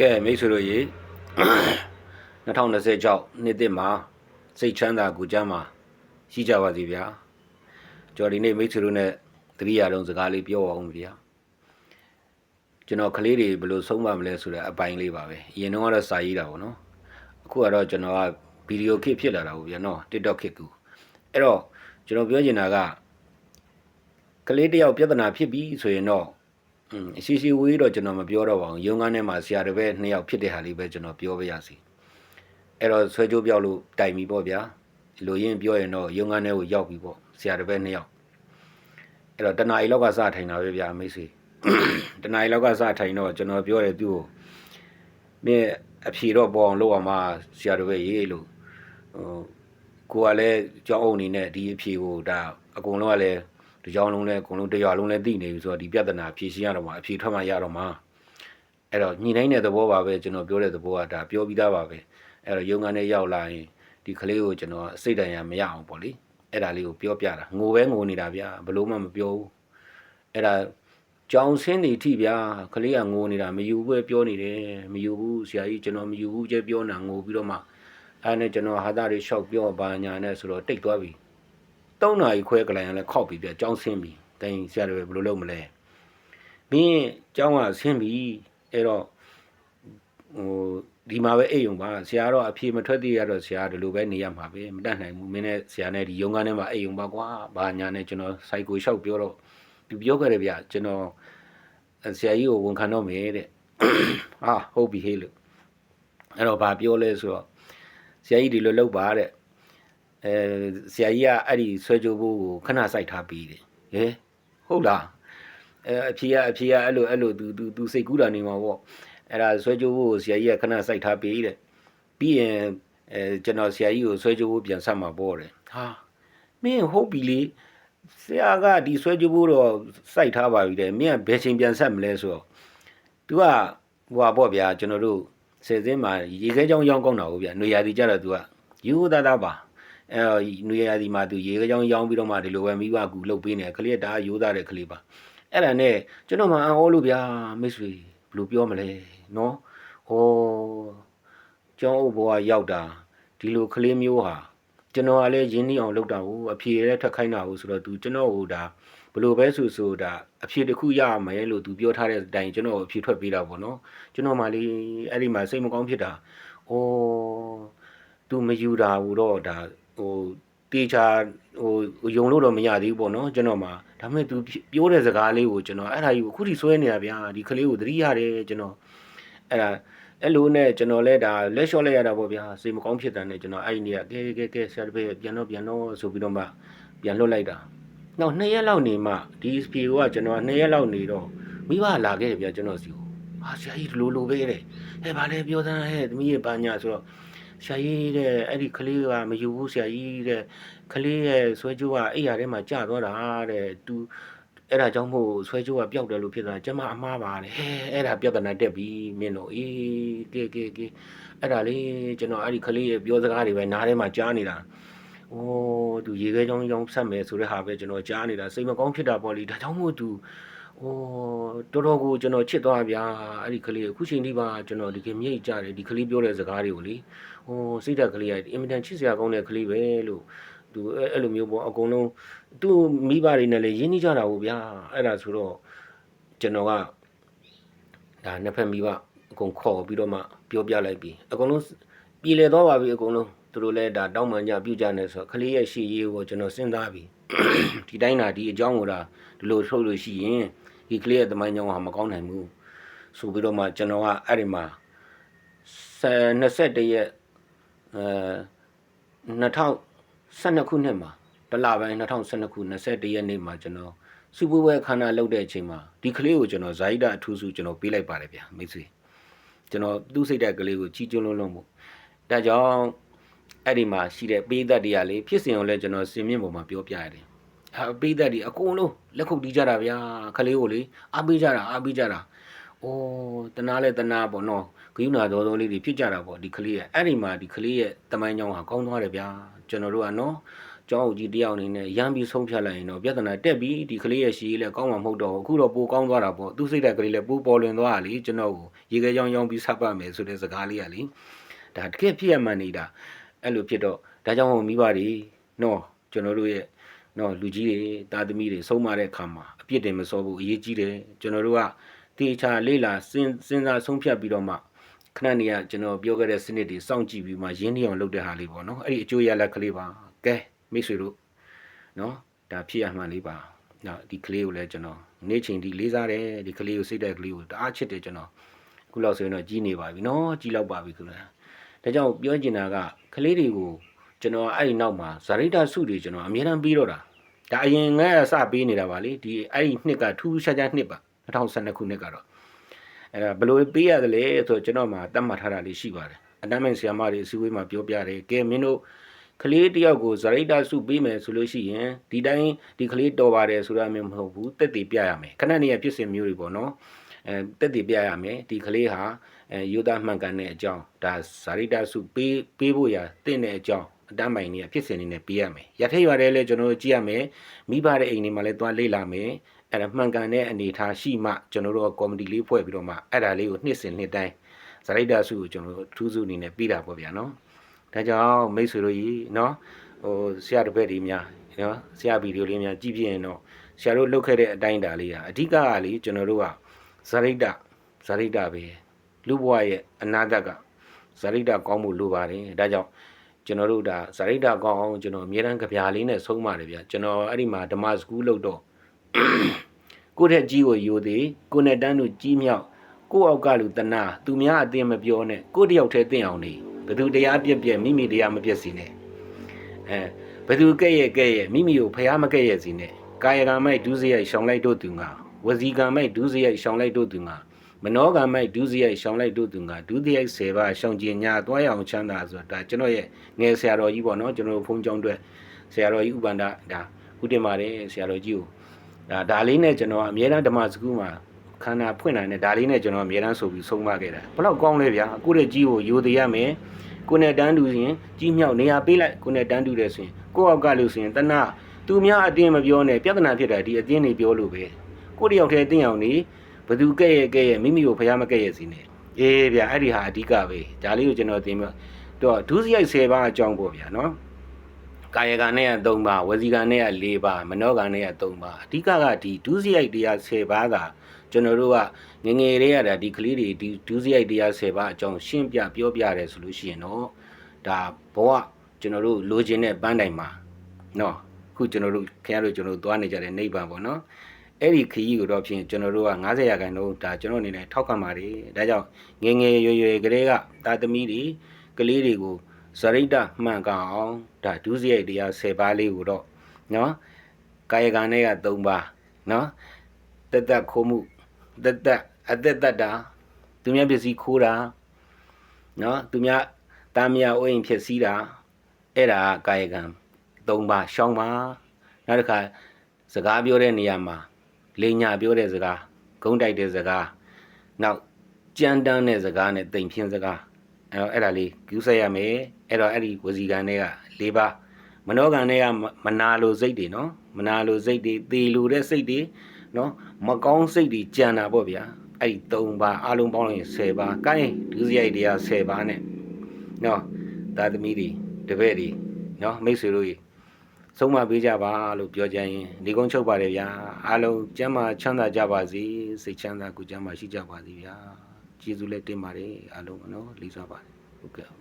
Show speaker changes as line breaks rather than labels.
ကဲမိတ်ဆွေတို့ရေ2026နှစ်သစ်မှာစိတ်ချမ်းသာကိုကြမ်းမှာရှိကြပါစေဗျာကျွန်တော်ဒီနေ့မိတ်ဆွေတို့နဲ့တတိယတုံးစကားလေးပြောအောင်ဗျာကျွန်တော်ကလေးတွေဘယ်လိုဆုံးမမလဲဆိုတဲ့အပိုင်းလေးပါပဲအရင်တော့စာရေးတာပေါ့နော်အခုကတော့ကျွန်တော်ကဗီဒီယိုခစ်ဖြစ်လာတာပေါ့ဗျာနော် TikTok ခစ်ကူအဲ့တော့ကျွန်တော်ပြောချင်တာကကလေးတယောက်ပြဿနာဖြစ်ပြီဆိုရင်တော့ရှိရှိဝေးတော့ကျွန်တော်မပြောတော့ပါဘူးရုံးခန်းထဲမှာဆရာတပည့်2ယောက်ဖြစ်တဲ့ဟာလေးပဲကျွန်တော်ပြောပြရစီအဲ့တော့ဆွဲကြိုးပြောက်လို့တိုင်ပြီပေါ့ဗျာလိုရင်းပြောရင်တော့ရုံးခန်းထဲကိုရောက်ပြီပေါ့ဆရာတပည့်2ယောက်အဲ့တော့တနားရီလောက်ကစထိုင်တာပဲဗျာမိတ်ဆွေတနားရီလောက်ကစထိုင်တော့ကျွန်တော်ပြောတယ်သူ့ကိုမင်းအဖြေတော့ပေါ်အောင်လုပ်အောင်မဆရာတပည့်ရေးလို့ကိုကလည်းကြောင်းအုံနေနဲ့ဒီအဖြေကိုဒါအကုန်လုံးကလည်းဒီကြောင်းလုံးလဲအကုန်လုံးတရားလုံးလဲသိနေပြီဆိုတော့ဒီပြဿနာဖြေရှင်းရတော့မှာအဖြေထွက်မှရတော့မှာအဲ့တော့ညီနိုင်တဲ့သဘောပါပဲကျွန်တော်ပြောတဲ့သဘောကဒါပြောပြီးသားပါပဲအဲ့တော့ရုံးခန်းထဲရောက်လာရင်ဒီကလေးကိုကျွန်တော်စိတ်တန်ရမရအောင်ပေါ့လေအဲ့ဒါလေးကိုပြောပြတာငိုပဲငိုနေတာဗျာဘလို့မှမပြောဘူးအဲ့ဒါကြောင်ဆင်းနေထိဗျာကလေးကငိုနေတာမယူဘူးပဲပြောနေတယ်မယူဘူးဆရာကြီးကျွန်တော်မယူဘူးကျဲပြောနေတာငိုပြီးတော့မှအဲ့နဲ့ကျွန်တော်ဟာသားတွေရှောက်ပြောပါညာနဲ့ဆိုတော့တိတ်သွားပြီ3နာရီခွဲကလေးကလည်းခောက်ပြီးပြကြောင်းဆင်းပြီတိုင်ဆရာတွေဘယ်လိုလုပ်မလဲမင်းကြောင်းကဆင်းပြီအဲ့တော့ဒီမှာပဲအိတ်ုံပါဆရာတော့အဖြေမထွက်သေးရတော့ဆရာဒီလိုပဲနေရမှာပဲမတတ်နိုင်ဘူးမင်းနဲ့ဆရာနဲ့ဒီရုံးခန်းထဲမှာအိတ်ုံပါကွာဘာညာနဲ့ကျွန်တော်စိုက်ကိုလျှောက်ပြောတော့သူပြောခဲ့တယ်ဗျကျွန်တော်ဆရာကြီးကိုဝန်ခံတော့မယ်တဲ့ဟာဟုတ်ပြီဟေးလို့အဲ့တော့ဘာပြောလဲဆိုတော့ဆရာကြီးဒီလိုလုပ်ပါတဲ့ဆရာကြီးကအဲ့ဒီဆွဲကြိုးဖို့ကိုခဏစိုက်ထားပြီးတယ်ဟဲဟုတ်လားအဖြေကအဲ့လိုသူစိတ်ကူးတာနေမှာပေါ့အဲ့ဒါဆွဲကြိုးဖို့ဆရာကြီးကခဏစိုက်ထားပြီးတဲ့ပြီးရင်ကျွန်တော်ဆရာကြီးကိုဆွဲကြိုးဖို့ပြန်ဆက်မှာပေါ့တယ်ဟာမင်းဟုတ်ပြီလေဆရာကဒီဆွဲကြိုးဖို့တော့စိုက်ထားပါပြီတဲ့မင်းကဘယ်ချိန်ပြန်ဆက်မလဲဆိုတော့ तू ကဟိုပါပေါ့ဗျာကျွန်တော်တို့ဆယ်စင်းမှာရေခဲချောင်းရောင်းကောင်းတာဟုတ်ဗျာຫນွေရာသီကြတော့ तू ကယူသားသားပါအဲຫນွေရာသီမှာ तू ရေခဲချောင်းရောင်းပြီးတော့မှဒီလိုပဲမိဘကူလှုပ်ပေးနေတယ်ကလေးကဒါရိုးသားတဲ့ကလေးပါအဲ့ဒါနဲ့ကျွန်တော်မှအံ့ဩလို့ဗျာမိတ်ဆွေဘယ်လိုပြောမလဲနော်ဟောကျောင်းအုပ်ဘွားရောက်တာဒီလိုကလေးမျိုးဟာကျွန်တော်ကလည်းရင်းနှီးအောင်လုပ်တာကိုအဖြေလည်းထက်ခိုင်းတာကိုဆိုတော့ तू ကျွန်တော်ဟိုဒါဘလို့ပဲဆိုဒါအဖြေတစ်ခုရမယ်လို့ तू ပြောထားတဲ့အတိုင်းကျွန်တော်အဖြေထွက်ပေးတာပေါ့နော်ကျွန်တော်မှလေအဲ့ဒီမှာစိတ်မကောင်းဖြစ်တာဩ तू မယူတာဘူးတော့ဒါဟိုတေချာဟိုယုံလို့တော့မရသေးဘူးပေါ့နော်ကျွန်တော်မှဒါပေမဲ့ तू ပြောတဲ့စကားလေးကိုကျွန်တော်အဲ့ဒါကြီးကိုအခုထိစွဲနေတာဗျာဒီကလေးကိုသတိရတယ်ကျွန်တော်အဲ့ဒါအဲ့လိုနဲ့ကျွန်တော်လဲဒါလက်လျှော့လိုက်ရတာပေါ့ဗျာစိတ်မကောင်းဖြစ်တာနဲ့ကျွန်တော်အဲ့ဒီနေ့ကဲဆရာတပည့်ပြန်တော့ဆိုပြီးတော့မှပြန်လွတ်လိုက်တာနောက်2ရက်လောက်နေမှဒီစပီကကျွန်တော်2ရက်လောက်နေတော့မိဘလာခဲ့တယ်ဗျာကျွန်တော်စီကိုဟာဆရာကြီးလိုပဲတဲ့ဟဲ့ဗာလဲပြောသားဟဲ့သမီးရဲ့ပါညာဆိုတော့ဆရာကြီးတဲ့အဲ့ဒီကလေးကမယူဘူးဆရာကြီးတဲ့ကလေးရဲ့ဆွဲကြိုးကအိယာထဲမှာကျသွားတာတဲ့ तू အဲ့ဒါကြောင့်မို့ဆွဲကြိုးကပျောက်တယ်လို့ဖြစ်တာကျမအမှားပါလေအဲ့ဒါပြဿနာတက်ပြီမင်းတို့အေးကဲအဲ့ဒါလေးကျွန်တော်အဲ့ဒီကလေးရဲ့ပြောစကားတွေပဲနားထဲမှာကြားနေတာဩ तू ရေခဲချောင်းဆက်မယ်ဆိုတဲ့ဟာပဲကျွန်တော်ကြားနေတာစိတ်မကောင်းဖြစ်တာပေါ့လေဒါကြောင့်မို့ तू ဩတော်တော်ကိုကျွန်တော်ချစ်သွားဗျာအဲ့ဒီကလေးအခုချိန်ထိပါကျွန်တော်ဒီကမြိတ်ကြတယ်ဒီကလေးပြောတဲ့စကားတွေကိုလေဩစိတ်ဓာတ်ကလေးကအင်မတန်ချစ်စရာကောင်းတဲ့ကလေးပဲလို့ तू အဲ့လိုမျိုးပေါ့အကုန်လုံးသူ့မိဘတွေနဲ့လည်းရင်းနှီးကြတာဟုတ်ဗျာအဲ့ဒါဆိုတော့ကျွန်တော်ကဒါနှစ်ဖက်မိဘအကုန်ခေါ်ပြီးတော့မှပြောပြလိုက်ပြီးအကုန်လုံးပြည်လေတော့ပါပြီအကုန်လုံးသူတို့လည်းဒါတောင်းပန်ကြပြုကြနေဆိုတော့ကလေးရဲ့ရှေ့ရေးကိုကျွန်တော်စဉ်းစားပြီးဒီတိုင်းတာဒီအကြောင်းကိုဒါဒီလိုထုတ်လို့ရှိရင်ဒီကလေးရဲ့သမိုင်းကြောင်းဟာမကောင်းနိုင်ဘူးဆိုပြီးတော့မှကျွန်တော်ကအဲ့ဒီမှာ21ရက်2012ခုနှစ်မှာတလပိုင်း2012ခု21ရက်နေ့မှာကျွန်တော်စုပွဲခန္ဓာလုပ်တဲ့အချိန်မှာဒီကလေးကိုကျွန်တော်ဇာတိတအထူးစုကျွန်တော်ပေးလိုက်ပါတယ်ဗျာမိတ်ဆွေကျွန်တော်သူ့စိတ်ဓာတ်ကလေးကိုကြီးကျွန်းလုံးမို့ဒါကြောင့်အဲ့ဒီမှာရှိတဲ့ပေးသက်တွေကလေဖြစ်စဉ်ကိုလည်းကျွန်တော်စင်မြင့်ပေါ်မှာပြောပြရတယ်ပေးသက်တွေအကုန်လုံးလက်ခုပ်တီးကြတာဗျာကလေးကိုလေအားပေးကြတာအိုးတနာလဲတနာပေါ့နော်ဂယုဏတော်လေးတွေဖြစ်ကြတာပေါ့ဒီကလေးရဲ့အဲ့ဒီမှာဒီကလေးရဲ့တမိုင်းကြောင်းဟာကောင်းသွားတယ်ဗျာကျွန်တော်တို့ကနော် ကျောင်းအုပ်ကြီးတယောက်အနေနဲ့ရမ်းပြီးဆုံးဖြတ်လိုက်ရင်တော့ပြဿနာတက်ပြီးဒီကလေးရဲ့ရှည်လည်းကောင်းမှာမဟုတ်တော့အခုတော့ပိုကောင်းသွားတာပေါ့သူစိတ်ဓာတ်ကလေးလည်းပိုပေါ်လွင်သွားတာလေကျွန်တော်ကိုရေခဲကြောင်ရောင်းပြီးဆက်ပတ်မယ်ဆိုတဲ့စကားလေးကလေဒါတကယ်ဖြစ်ရမှန်နေတာအဲ့လိုဖြစ်တော့ဒါကြောင့်မိဘတွေနော်ကျွန်တော်တို့ရဲ့နော်လူကြီးတွေတာသမီတွေဆုံးမတဲ့အခါမှာအပြစ်တင်မစောဘူးအရေးကြီးတယ်ကျွန်တော်တို့ကတေချာလေးလာစဉ်းစားဆုံးဖြတ်ပြီးတော့မှခဏနေရကျွန်တော်ပြောခဲ့တဲ့စနစ်တွေစောင့်ကြည့်ပြီးမှရင်းနှီးအောင်လုပ်တဲ့ဟာလေးပေါ့နော်အဲ့ဒီအကျိုးရလဒ်ကလေးပါကဲမိတ်ဆွေတို့နော်ဒါဖြစ်ရမှန်လေးပါနော်ဒီကလေးကိုလည်းကျွန်တော်နေ့ချိန်ဒီလေးစားတယ်ဒီကလေးကိုစိတ်တဲ့ကလေးကိုတအားချစ်တယ်ကျွန်တော်ခုလောက်ဆိုရင်တော့ကြီးနေပါပြီနော်ကြီးလောက်ပါပြီခုလည်းဒါကြောင့်ပြောချင်တာကကလေးတွေကိုကျွန်တော်အဲ့ဒီနောက်မှာဇာရိတစုတွေကျွန်တော်အမြဲတမ်းပြီးတော့တာဒါအရင်ငါစပေးနေတာပါလေဒီအဲ့ဒီနှစ်ကထူးခြားခြားနှစ်ပါ2012ခုနှစ်ကတော့အဲ့ဒါဘယ်လိုပေးရတယ်လဲဆိုတော့ကျွန်တော်မှတတ်မှတ်ထားတာလေးရှိပါတယ်အတမ်းမိုင်ဆရာမတွေအစည်းအဝေးမှာပြောပြတယ်ကဲမင်းတို့ကလေးတယောက်ကိုဇာရိတစုပေးမယ်ဆိုလို့ရှိရင်ဒီတိုင်းဒီကလေးတော်ပါတယ်ဆိုတာမျိုးမဟုတ်ဘူးတက်တည်ပြရမယ်ခဏနေရဖြစ်စဉ်မျိုးတွေပေါ့နော်တက်တည်ပြရမယ်ဒီကလေးဟာယူသားမှန်ကန်တဲ့အကြောင်းဒါဇာရိတစုပေးဖို့ရတင့်တဲ့အကြောင်းအတမ်းမိုင်နေဖြစ်စဉ်နေနဲ့ပေးရမယ်ရထရွာတယ်လဲကျွန်တော်တို့ကြည့်ရမယ်မိဘတဲ့အိမ်တွေမှာလဲသွားလေ့လာမယ်အဲ့ဒါမှန်ကန်တဲ့အနေထားရှိမှကျွန်တော်တို့ကကော်မတီလေးဖွဲ့ပြီးတော့မှအဲ့ဒါလေးကိုနှစ်စဉ်နှစ်တိုင်းဇာရိတစုကိုကျွန်တော်တို့ထူးစုအနေနဲ့ပြီးတာပေါ့ဗျာနော်ဒါကြောင့်မိတ်ဆွေတို့ကြီးနော်ဟိုဆရာတစ်ပည့်တွေများနော်ဆရာဗီဒီယိုလေးများကြည့်ပြရင်တော့ဆရာတို့လုပ်ခဲ့တဲ့အတိုင်းတာလေးဟာအဓိကကလေကျွန်တော်တို့ကဇာရိတပဲလူဘဝရဲ့အနာဂတ်ကဇာရိတကောင်းမှုလိုပါတယ်ဒါကြောင့်ကျွန်တော်တို့ဒါဇာရိတကောင်းအောင်ကျွန်တော်အမြဲတမ်းကြပြလေးနဲ့ဆုံးပါတယ်ဗျာကျွန်တော်အဲ့ဒီမှာဓမ္မစကူးလုပ်တော့ကိုယ့်တဲ့ကြီးကိုယူသည်ကိုယ်နဲ့တန်းတို့ကြီးမြောက်ကိုယ့်အောက်ကလူတနာသူများအသိမပြောနဲ့ကိုယ့်တယောက်တည်းသိအောင်နေဘသူတရားပြက်မိမိတရားမပြက်စီနဲ့ဘသူကဲ့ရဲ့မိမိကိုဖျားမကဲ့ရဲ့စီနဲ့ကာယကံမိုက်ဒုစရိုက်ရှောင်လိုက်တို့သူငါဝစီကံမိုက်ဒုစရိုက်ရှောင်လိုက်တို့သူငါမနောကံမိုက်ဒုစရိုက်ရှောင်လိုက်တို့သူငါဒုစရိုက်10ပါးရှောင်ကျင်ညာတွားရအောင်ချမ်းသာဆိုတာဒါကျွန်တော်ရဲ့ငယ်ဆရာတော်ကြီးပေါ့နော်ကျွန်တော်ဖုန်းကြောင်းအတွက်ဆရာတော်ကြီးဥပန္ဒဒါဥတင်ပါတယ်ဆရာတော်ကြီးကိုဒါလေးနဲ့ကျွန်တော်အမြဲတမ်းဓမ္မစကူးမှာခန္ဓာဖွင့်နိုင်တယ်ဒါလေးနဲ့ကျွန်တော်အမြဲတမ်းဆိုပြီးဆုံးမခဲ့တာဘလောက်ကောင်းလဲဗျာကိုယ့်ရဲ့ကြီးကိုယူသေးရမယ်ကိုယ်နဲ့တန်းတူရင်ကြီးမြောက်နေရာပေးလိုက်ကိုယ်နဲ့တန်းတူတယ်ဆိုရင်ကိုယ့်အောက်ကလို့ဆိုရင်တနာသူများအတင်းမပြောနဲ့ပြဿနာဖြစ်တာဒီအတင်းနေပြောလို့ပဲကိုယ့်တယောက်တည်းတင်းအောင်နေဘသူကဲ့ရဲ့မိမိကိုဖျားမကဲ့ရဲ့စီနေအေးဗျာအဲ့ဒီဟာအဓိကပဲဒါလေးကိုကျွန်တော်သင်ပြတော့ဒုစရိုက်10ပါးအကြောင်းပေါ့ဗျာနော်ကာယကံနဲ့က3ပါးဝစီကံနဲ့က4ပါးမနောကံနဲ့က3ပါးအဓိကကဒီဒုစရိုက်တရား10ပါးကကျွန်တော်တို့ကငငယ်လေးရတာဒီကလေးတွေဒီဒုစရိုက်တရား10ပါးအကြောင်းရှင်းပြပြောပြတယ်ဆိုလို့ရှိရင်တော့ဒါဘဝကျွန်တော်တို့လိုချင်တဲ့ပန်းတိုင်မှာနော်ခုကျွန်တော်တို့ခင်ဗျားတို့ကျွန်တော်တို့သွားနေကြတဲ့နိဗ္ဗာန်ပေါ့နော်အဲ့ဒီခရီးကိုတော့ဖြင့်ကျွန်တော်တို့က90ရာခိုင်နှုန်းဒါကျွန်တော်အနေနဲ့ထောက်ခံပါတယ်ဒါကြောင့်ငငယ်ရွယ်ကလေးကတာသမီတွေကလေးတွေကိုဇရိတမှန်ကန်အောင်ဒါဒုစရိုက်တရား10ပါးလေးကိုတော့နော်ကာယကံနဲ့က3ပါးနော်တက်ခိုးမှုတက်အသက်တာသူများပစ္စည်းခိုးတာနော်သူများတာမယာအိုးအိမ်ဖြစ်စည်းတာအဲ့ဒါကာယကံ3ပါးရှောင်းပါနောက်တစ်ခါစကားပြောတဲ့နေရာမှာလိန်ညာပြောတဲ့စကားဂုံးတိုက်တဲ့စကားနောက်ကြမ်းတမ်းတဲ့စကားနဲ့တိမ်ဖြင်းစကားအဲ့ဒါလေးယူဆက်ရမယ်အဲ့တော့အဲ့ဒီဝစီကံတွေက4ပါးမနောကံတွေကမနာလိုစိတ်တွေနော်မနာလိုစိတ်တွေသေလိုတဲ့စိတ်တွေနော်မကောင်းစိတ်တွေကြံတာပေါ့ဗျာအဲ့ဒီ3ပါးအလုံးပေါင်းလိုက်ရင်10ပါးကိုင်းဒုစရိုက်တရား10ပါးနဲ့နော်သာသမီတွေတပည့်တွေနော်မိတ်ဆွေတို့ကြီးဆုံးမပေးကြပါလို့ပြောကြရင်ဒီကုန်းချုပ်ပါတယ်ဗျာအားလုံးကျမ်းမာချမ်းသာကြပါစေစိတ်ချမ်းသာကိုယ်ကျမ်းမာရှိကြပါစေဗျာကျေးဇူးလည်းတင်ပါတယ်အားလုံးနော်လေးစားပါတယ်ဟုတ်ကဲ့